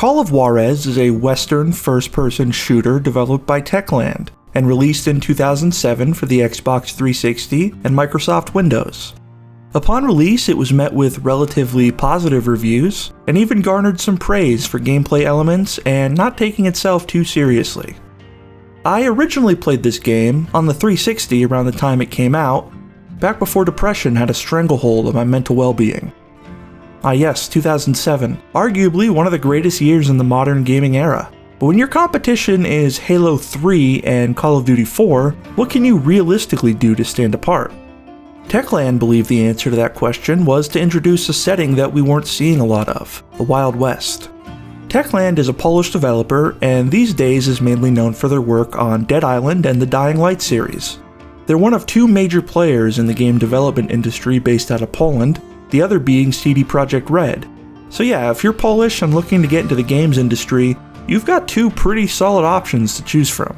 Call of Juarez is a Western first-person shooter developed by Techland and released in 2007 for the Xbox 360 and Microsoft Windows. Upon release, it was met with relatively positive reviews, and even garnered some praise for gameplay elements and not taking itself too seriously. I originally played this game on the 360 around the time it came out, back before depression had a stranglehold on my mental well-being. Yes, 2007, arguably one of the greatest years in the modern gaming era. But when your competition is Halo 3 and Call of Duty 4, what can you realistically do to stand apart? Techland believed the answer to that question was to introduce a setting that we weren't seeing a lot of, the Wild West. Techland is a Polish developer, and these days is mainly known for their work on Dead Island and the Dying Light series. They're one of two major players in the game development industry based out of Poland, the other being CD Projekt Red. So yeah, if you're Polish and looking to get into the games industry, you've got two pretty solid options to choose from.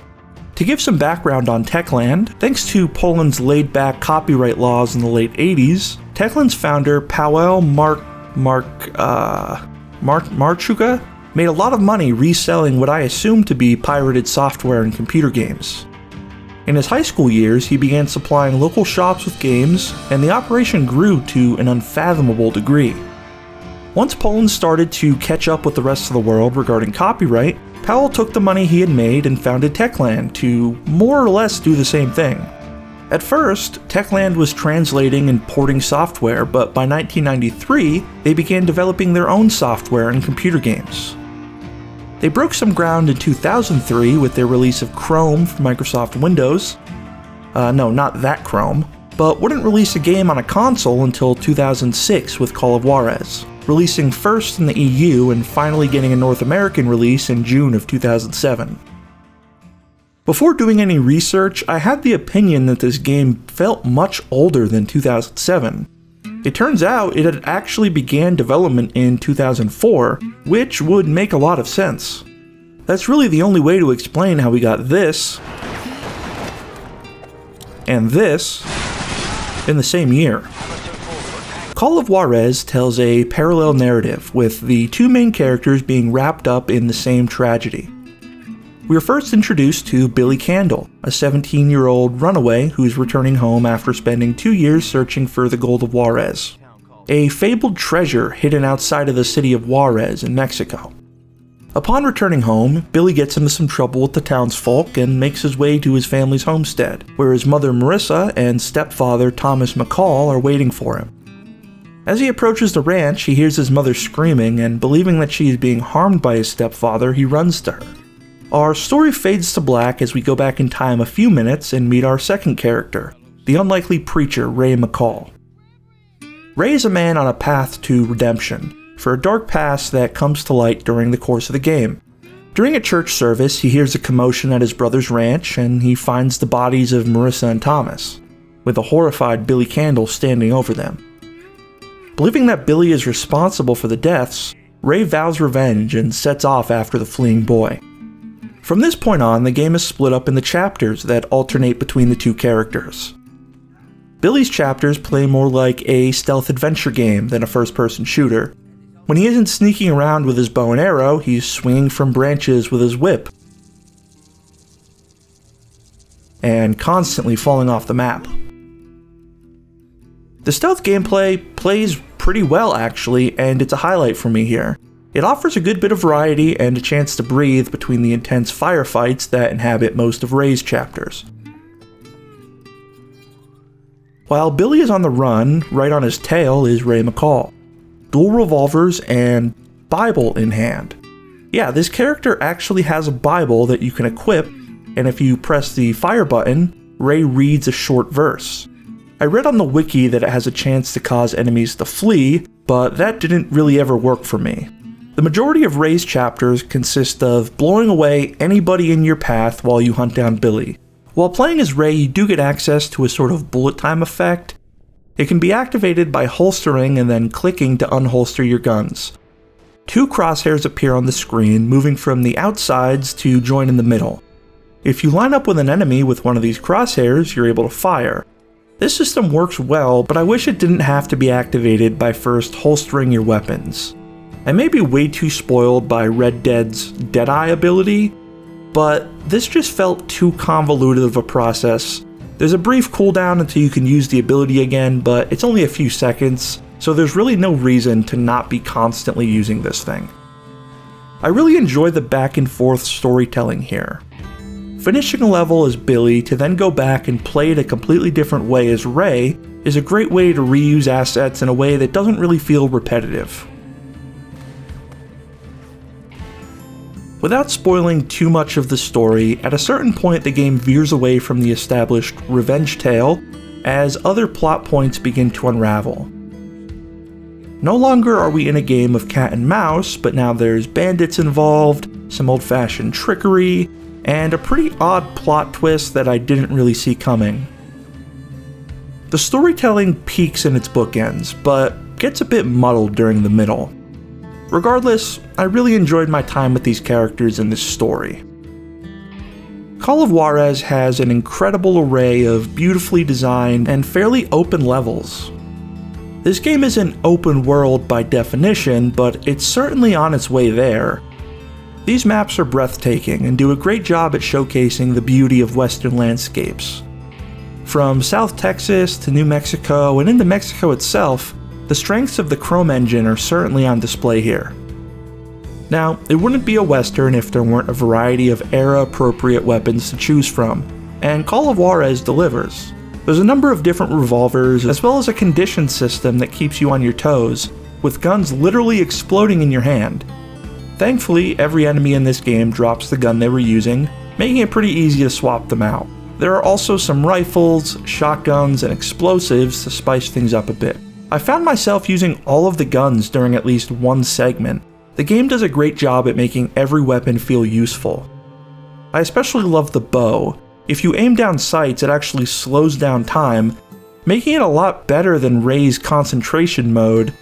To give some background on Techland, thanks to Poland's laid-back copyright laws in the late 80s, Techland's founder Paweł Marchuka made a lot of money reselling what I assume to be pirated software and computer games. In his high school years, he began supplying local shops with games, and the operation grew to an unfathomable degree. Once Poland started to catch up with the rest of the world regarding copyright, Paweł took the money he had made and founded Techland to more or less do the same thing. At first, Techland was translating and porting software, but by 1993, they began developing their own software and computer games. They broke some ground in 2003 with their release of Chrome for Microsoft Windows. No, not that Chrome, but wouldn't release a game on a console until 2006 with Call of Juarez, releasing first in the EU and finally getting a North American release in June of 2007. Before doing any research, I had the opinion that this game felt much older than 2007. It turns out it had actually began development in 2004, which would make a lot of sense. That's really the only way to explain how we got this and this in the same year. Call of Juarez tells a parallel narrative, with the two main characters being wrapped up in the same tragedy. We are first introduced to Billy Candle, a 17-year-old runaway who's returning home after spending 2 years searching for the gold of Juarez, a fabled treasure hidden outside of the city of Juarez in Mexico. Upon returning home, Billy gets into some trouble with the townsfolk and makes his way to his family's homestead, where his mother Marissa and stepfather Thomas McCall are waiting for him. As he approaches the ranch, he hears his mother screaming, and believing that she is being harmed by his stepfather, he runs to her. Our story fades to black as we go back in time a few minutes and meet our second character, the unlikely preacher Ray McCall. Ray is a man on a path to redemption, for a dark past that comes to light during the course of the game. During a church service, he hears a commotion at his brother's ranch, and he finds the bodies of Marissa and Thomas, with a horrified Billy Candle standing over them. Believing that Billy is responsible for the deaths, Ray vows revenge and sets off after the fleeing boy. From this point on, the game is split up into chapters that alternate between the two characters. Billy's chapters play more like a stealth adventure game than a first-person shooter. When he isn't sneaking around with his bow and arrow, he's swinging from branches with his whip, and constantly falling off the map. The stealth gameplay plays pretty well actually, and it's a highlight for me here. It offers a good bit of variety and a chance to breathe between the intense firefights that inhabit most of Ray's chapters. While Billy is on the run, right on his tail is Ray McCall, dual revolvers and Bible in hand. Yeah, this character actually has a Bible that you can equip, and if you press the fire button, Ray reads a short verse. I read on the wiki that it has a chance to cause enemies to flee, but that didn't really ever work for me. The majority of Ray's chapters consist of blowing away anybody in your path while you hunt down Billy. While playing as Ray, you do get access to a sort of bullet time effect. It can be activated by holstering and then clicking to unholster your guns. Two crosshairs appear on the screen, moving from the outsides to join in the middle. If you line up with an enemy with one of these crosshairs, you're able to fire. This system works well, but I wish it didn't have to be activated by first holstering your weapons. I may be way too spoiled by Red Dead's Deadeye ability, but this just felt too convoluted of a process. There's a brief cooldown until you can use the ability again, but it's only a few seconds, so there's really no reason to not be constantly using this thing. I really enjoy the back and forth storytelling here. Finishing a level as Billy to then go back and play it a completely different way as Ray is a great way to reuse assets in a way that doesn't really feel repetitive. Without spoiling too much of the story, at a certain point the game veers away from the established revenge tale as other plot points begin to unravel. No longer are we in a game of cat and mouse, but now there's bandits involved, some old-fashioned trickery, and a pretty odd plot twist that I didn't really see coming. The storytelling peaks in its bookends, but gets a bit muddled during the middle. Regardless, I really enjoyed my time with these characters in this story. Call of Juarez has an incredible array of beautifully designed and fairly open levels. This game isn't open world by definition, but it's certainly on its way there. These maps are breathtaking and do a great job at showcasing the beauty of Western landscapes. From South Texas to New Mexico and into Mexico itself, the strengths of the Chrome engine are certainly on display here. Now, it wouldn't be a Western if there weren't a variety of era-appropriate weapons to choose from, and Call of Juarez delivers. There's a number of different revolvers, as well as a condition system that keeps you on your toes, with guns literally exploding in your hand. Thankfully, every enemy in this game drops the gun they were using, making it pretty easy to swap them out. There are also some rifles, shotguns, and explosives to spice things up a bit. I found myself using all of the guns during at least one segment. The game does a great job at making every weapon feel useful. I especially love the bow. If you aim down sights, it actually slows down time, making it a lot better than Ray's concentration mode,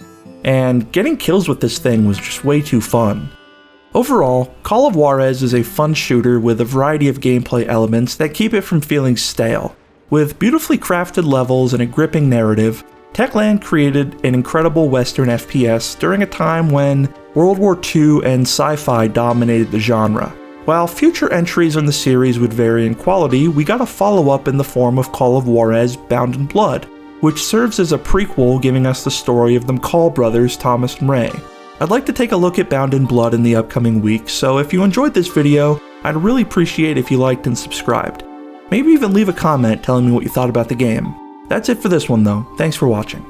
and getting kills with this thing was just way too fun. Overall, Call of Juarez is a fun shooter with a variety of gameplay elements that keep it from feeling stale. With beautifully crafted levels and a gripping narrative, Techland created an incredible Western FPS during a time when World War II and sci-fi dominated the genre. While future entries in the series would vary in quality, we got a follow-up in the form of Call of Juarez Bound in Blood, which serves as a prequel giving us the story of the McCall brothers Thomas and Ray. I'd like to take a look at Bound in Blood in the upcoming weeks, so if you enjoyed this video, I'd really appreciate if you liked and subscribed. Maybe even leave a comment telling me what you thought about the game. That's it for this one though, thanks for watching.